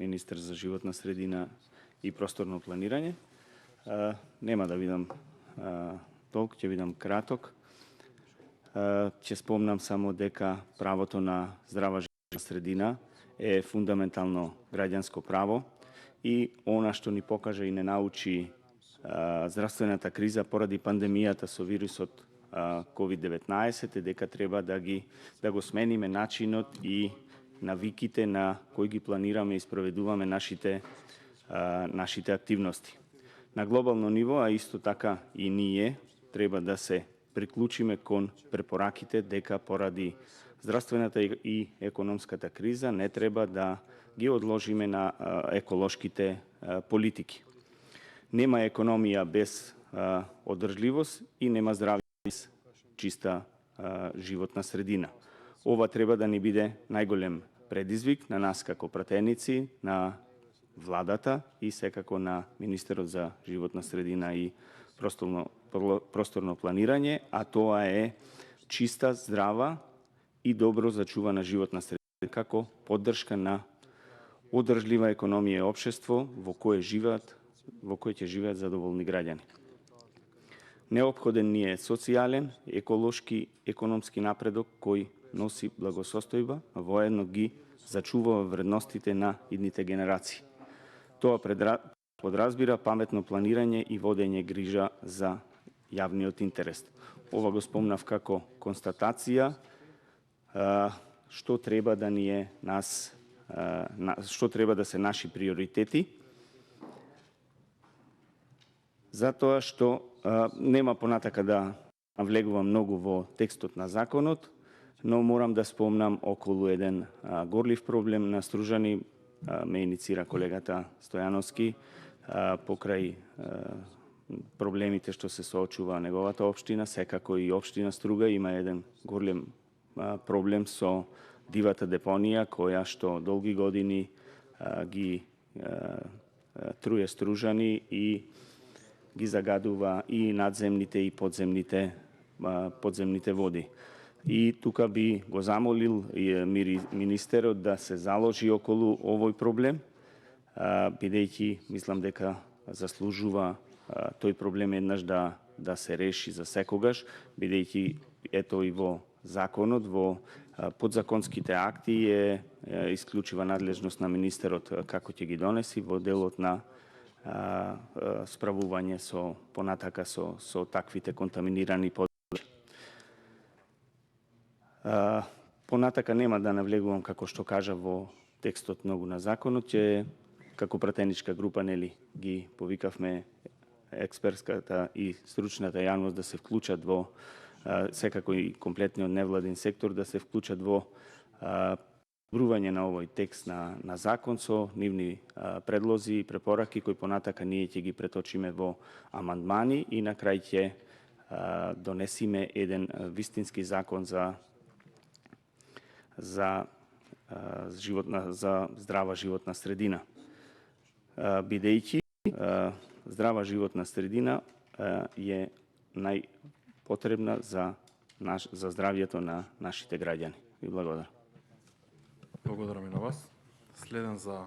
министер за животна средина и просторно планирање. Нема да бидам толку, ќе бидам краток. Ќе спомнам само дека правото на здрава животна средина е фундаментално граѓанско право и она што ни покажа и не научи здравствената криза поради пандемијата со вирусот COVID-19 е дека треба да го смениме начинот и навиките на кои ги планираме и спроведуваме нашите активности. На глобално ниво, а исто така и ние, треба да се приклучиме кон препораките дека поради здравствената и економската криза не треба да ги одложиме на еколошките политики. Нема економија без одржливост и нема здравје без чиста животна средина. Ова треба да ни биде најголем предизвик на нас како пратеници, на владата и секако на Министерот за животна средина и просторно планирање, а тоа е чиста, здрава и добро зачувана животна средина како поддршка на одржлива економија и општество во кое ќе живеат задоволни граѓани. Неопходен ни е социјален, еколошки, економски напредок кој носи благосостојба, а воедно ги зачувава вредностите на идните генерации. Тоа подразбира паметно планирање и водење грижа за јавниот интерес. Ова го спомнав како констатација што треба да ни е што треба да се наши приоритети, затоа што нема понатака да навлегувам многу во текстот на законот, но морам да спомнам околу еден горлив проблем на Стружани, ме иницира колегата Стојановски, покрај проблемите што се соочува неговата општина, секако и општина Струга има еден голем проблем со дивата депонија, која што долги години ги труе Стружани и ги загадува и надземните и подземните води. И тука би го замолил министерот да се заложи околу овој проблем, бидејќи мислам дека заслужува тој проблем еднаш да се реши за секогаш, бидејќи ето и во законот, во подзаконските акти е исклучива надлежност на министерот како ќе ги донеси во делот на справување понатака со таквите контаминирани подруги. Понатака нема да навлегувам како што кажа во текстот многу на законот, че како пратеничка група ги повикавме експертската и стручната јавност да се вклучат во секако и комплетниот невладин сектор да се вклучат во брување на овој текст на закон со нивни предлози и препораки кои понатака ние ќе ги преточиме во амандмани и на крај ќе донесиме еден вистински закон за здрава животна средина. Бидејќи здрава животна средина е најпотребна за здравјето на нашите граѓани. Ви благодарам. Благодарам и на вас. Следен за